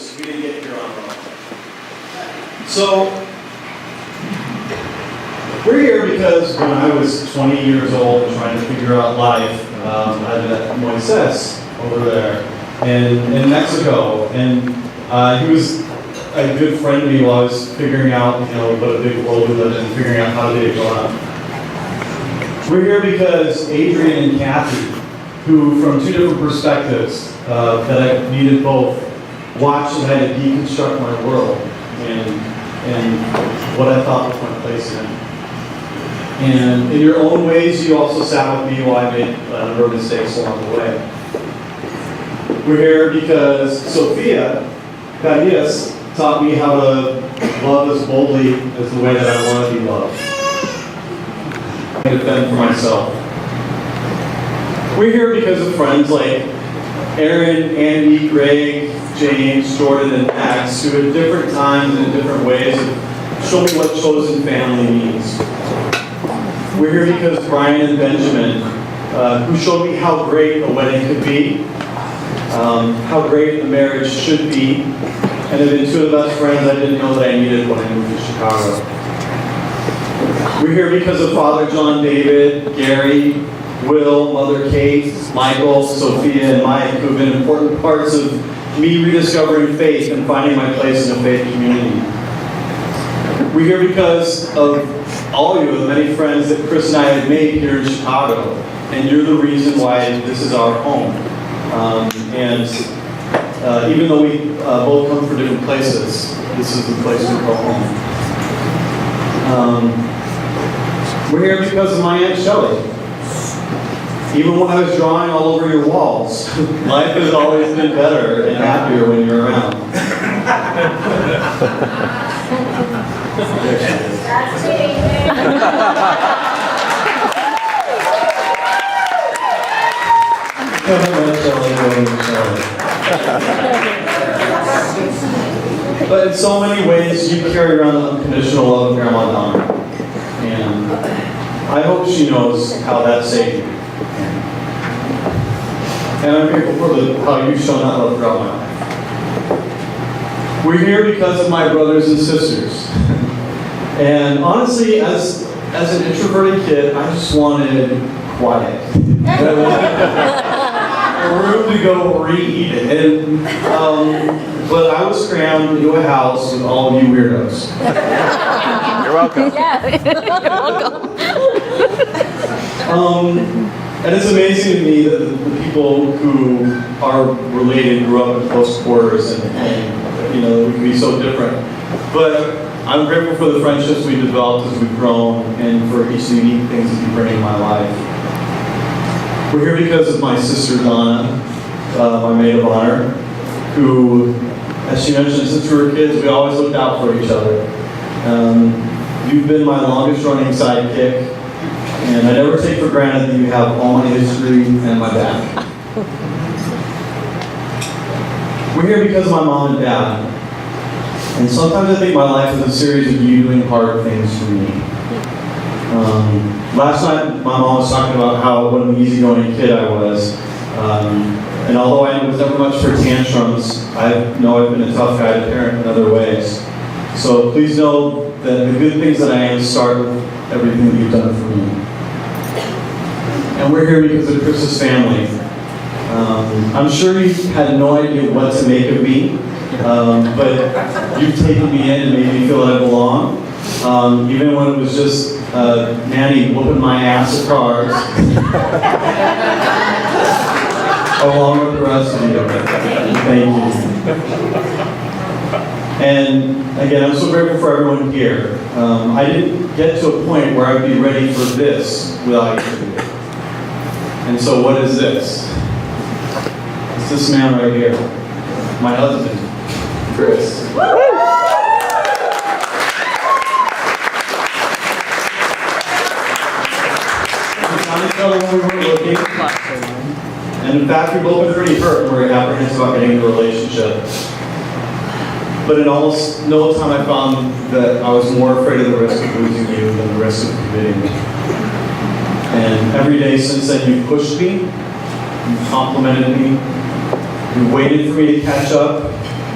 just we didn't get here on our own. So, we're here because when I was 20 years old and trying to figure out life, I met Moises over there in Mexico, and he was a good friend to me while I was figuring out, what a big world we live in, figuring out how to get it going on. We're here because Adrian and Kathy, who from two different perspectives that I needed both, watched and had to deconstruct my world and what I thought was my place in it. And in your own ways, you also sat with me while I made a number of mistakes along the way. We're here because Sophia Cadiz taught me how to love as boldly as the way that I want to be loved. I defend for myself. We're here because of friends like Aaron, Andy, Greg, James, Jordan, and Max, who at different times and in different ways have shown me what chosen family means. We're here because Brian and Benjamin, who showed me how great a wedding could be, how great a marriage should be, and have been two of the best friends I didn't know that I needed when I moved to Chicago. We're here because of Father John David, Gary, Will, Mother Kate, Michael, Sophia, and Mike, who have been important parts of me rediscovering faith and finding my place in a faith community. We're here because of all of you, the many friends that Chris and I have made here in Chicago, and you're the reason why this is our home. Even though we both come from different places, this is the place we call home. We're here because of my Aunt Shelley. Even when I was drawing all over your walls, life has always been better and happier when you're around. There she is. That's me. But in so many ways, you carry around the unconditional love of Grandma Donna. And I hope she knows how that saved you. And I'm grateful for how you've shown that love throughout my life. We're here because of my brothers and sisters. And honestly, as an introverted kid, I just wanted quiet. A room to go read. And but I was crammed into a house with all of you weirdos. You're welcome. Yeah, you're welcome. And it's amazing to me that the people who are related grew up in close quarters and we can be so different. But I'm grateful for the friendships we've developed as we've grown and for each of the unique things that you bring in my life. We're here because of my sister Donna, my maid of honor, who, as she mentioned, since we were kids, we always looked out for each other. You've been my longest running sidekick, and I never take for granted that you have all my history and my back. We're here because of my mom and dad. And sometimes I think my life is a series of you doing hard things for me. Last night, my mom was talking about what an easygoing kid I was. And although I was never much for tantrums, I know I've been a tough guy to parent in other ways. So please know that the good things that I am start with everything that you've done for me. And we're here because of Chris's family. I'm sure you had no idea what to make of me, but you've taken me in and made me feel that I belong. Even when it was just Nanny whooping my ass at cards, along with the rest of you. Thank you. And again, I'm so grateful for everyone here. I didn't get to a point where I'd be ready for this without you. And so what is this? It's this man right here, my husband, Chris. We found each other when we were looking. And in fact, we've both been pretty hurt and we're apprehensive about getting into a relationship. But in almost no time I found that I was more afraid of the risk of losing you than the risk of committing me. And every day since then, you've pushed me, you've complimented me, you've waited for me to catch up,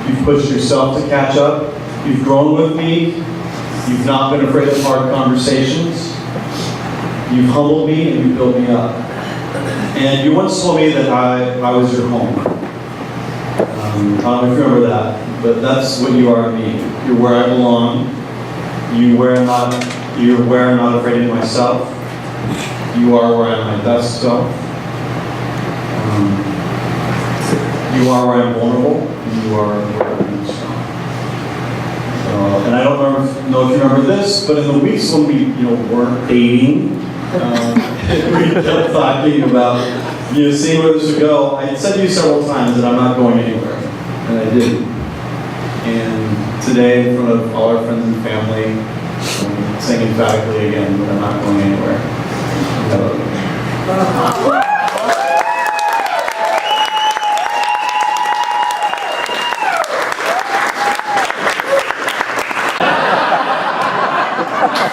You've pushed yourself to catch up. You've grown with me. You've not been afraid of hard conversations. You've humbled me and you've built me up. And you once told me that I was your home. I don't know if you remember that, but that's what you are to me. You're where I belong. You're where I'm not afraid of myself. You are where I'm my best self. You are where I'm vulnerable. And you are where I'm strong. And I don't know if you remember this, but in the weeks when we weren't dating, we kept talking about seeing where this would go. I had said to you several times that I'm not going anywhere, and I did. And today, in front of all our friends and family, I'm saying emphatically again that I'm not going anywhere. I love you.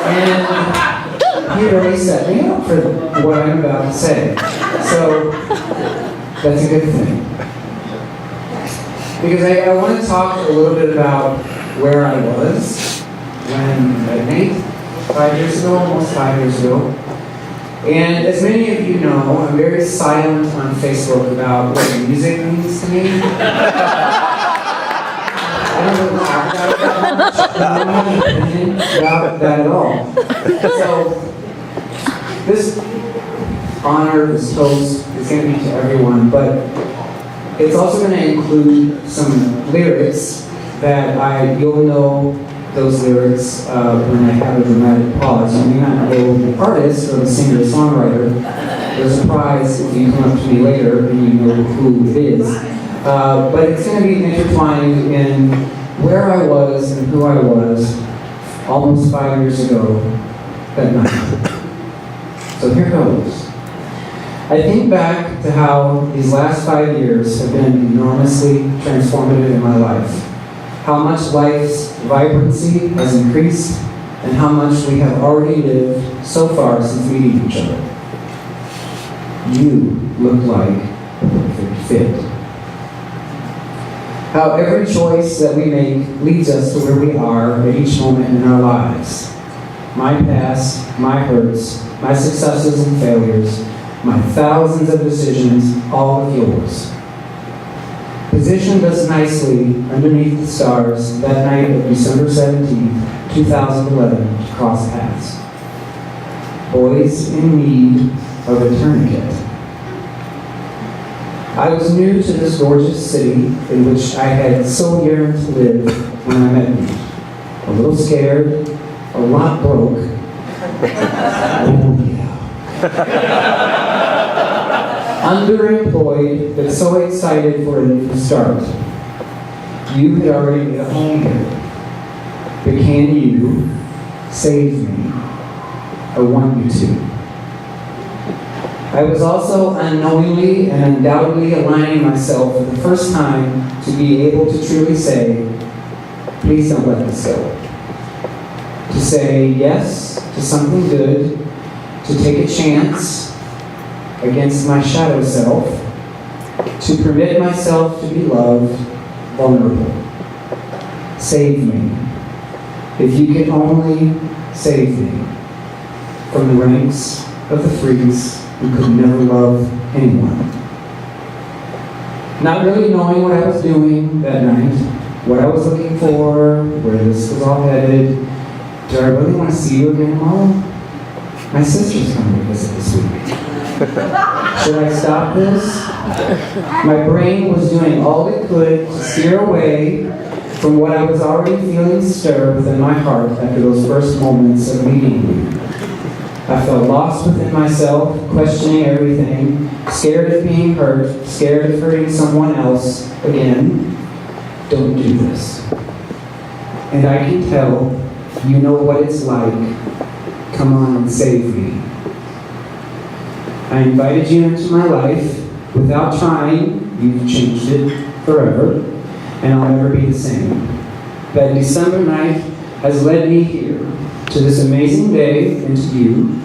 And he already set me up for what I'm about to say. So that's a good thing. Because I want to talk a little bit about where I was when I met 5 years ago, almost 5 years ago. And as many of you know, I'm very silent on Facebook about what music means to me. I don't really talk about it that much. I don't have an opinion about that at all. So, this honor, this toast, is going to be to everyone, but it's also going to include some lyrics that you'll know those lyrics when I have a dramatic pause. You may not know the artist or the singer-songwriter. There's a prize if you come up to me later and you know who it is. But it's going to be intertwined in where I was and who I was almost 5 years ago that night. So here goes. I think back to how these last 5 years have been enormously transformative in my life. How much life's vibrancy has increased and how much we have already lived so far since meeting each other. You look like a perfect fit. How every choice that we make leads us to where we are at each moment in our lives. My past, my hurts, my successes and failures, my thousands of decisions, all of yours. Positioned us nicely underneath the stars that night of December 17th, 2011, to cross paths. Boys in need of a tourniquet. I was new to this gorgeous city in which I had so yearned to live when I met you. A little scared, a lot broke. Oh yeah. Underemployed, but so excited for a new start. You had already made a home here. But can you save me? I want you to. I was also unknowingly and undoubtedly aligning myself for the first time to be able to truly say, please don't let this go. To say yes to something good, to take a chance against my shadow self, to permit myself to be loved, vulnerable. Save me. If you can only save me from the ranks of the freaks who could never love anyone. Not really knowing what I was doing that night, what I was looking for, where this was all headed. Do I really want to see you again tomorrow? My sister's coming to visit this week. Should I stop this? My brain was doing all it could to steer away from what I was already feeling stir within my heart after those first moments of meeting you. I felt lost within myself, questioning everything, scared of being hurt, scared of hurting someone else again. Don't do this. And I can tell you know what it's like. Come on and save me. I invited you into my life. Without trying, you've changed it forever, and I'll never be the same. That December night has led me here, to this amazing day, and to you,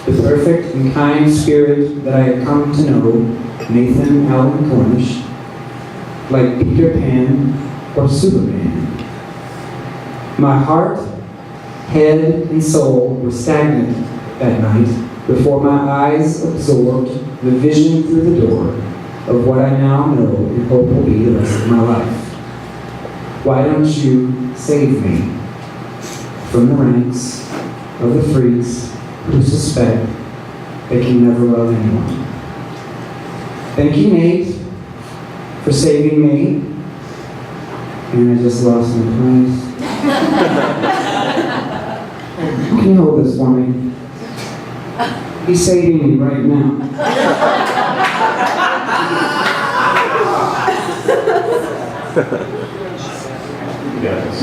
the perfect and kind spirit that I have come to know, Nathan Allen Cornish. Like Peter Pan, or Superman. My heart, head, and soul were stagnant that night before my eyes absorbed the vision through the door of what I now know and hope will be the rest of my life. Why don't you save me from the ranks of the freaks who suspect they can never love anyone? Thank you, Nate, for saving me. And I just lost my place. Can you hold this for me? He's saving me right now. You got this.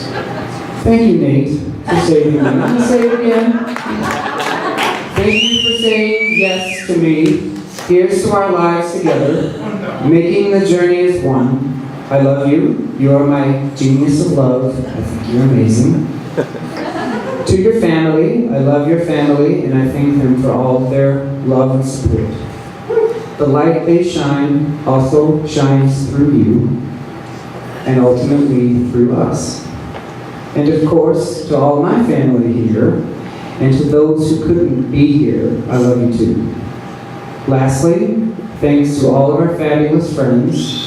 Thank you, Nate, for saving me. I'm going to say it again. Thank you for saying yes to me. Here's to our lives together, making the journey as one. I love you. You are my genius of love. I think you're amazing. To your family, I love your family, and I thank them for all their love and support. The light they shine also shines through you, and ultimately through us. And of course, to all my family here, and to those who couldn't be here, I love you too. Lastly, thanks to all of our fabulous friends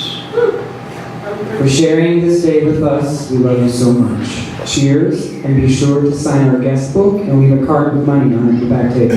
for sharing this day with us. We love you so much. Cheers, and be sure to sign our guest book and leave a card with money on it at the back table.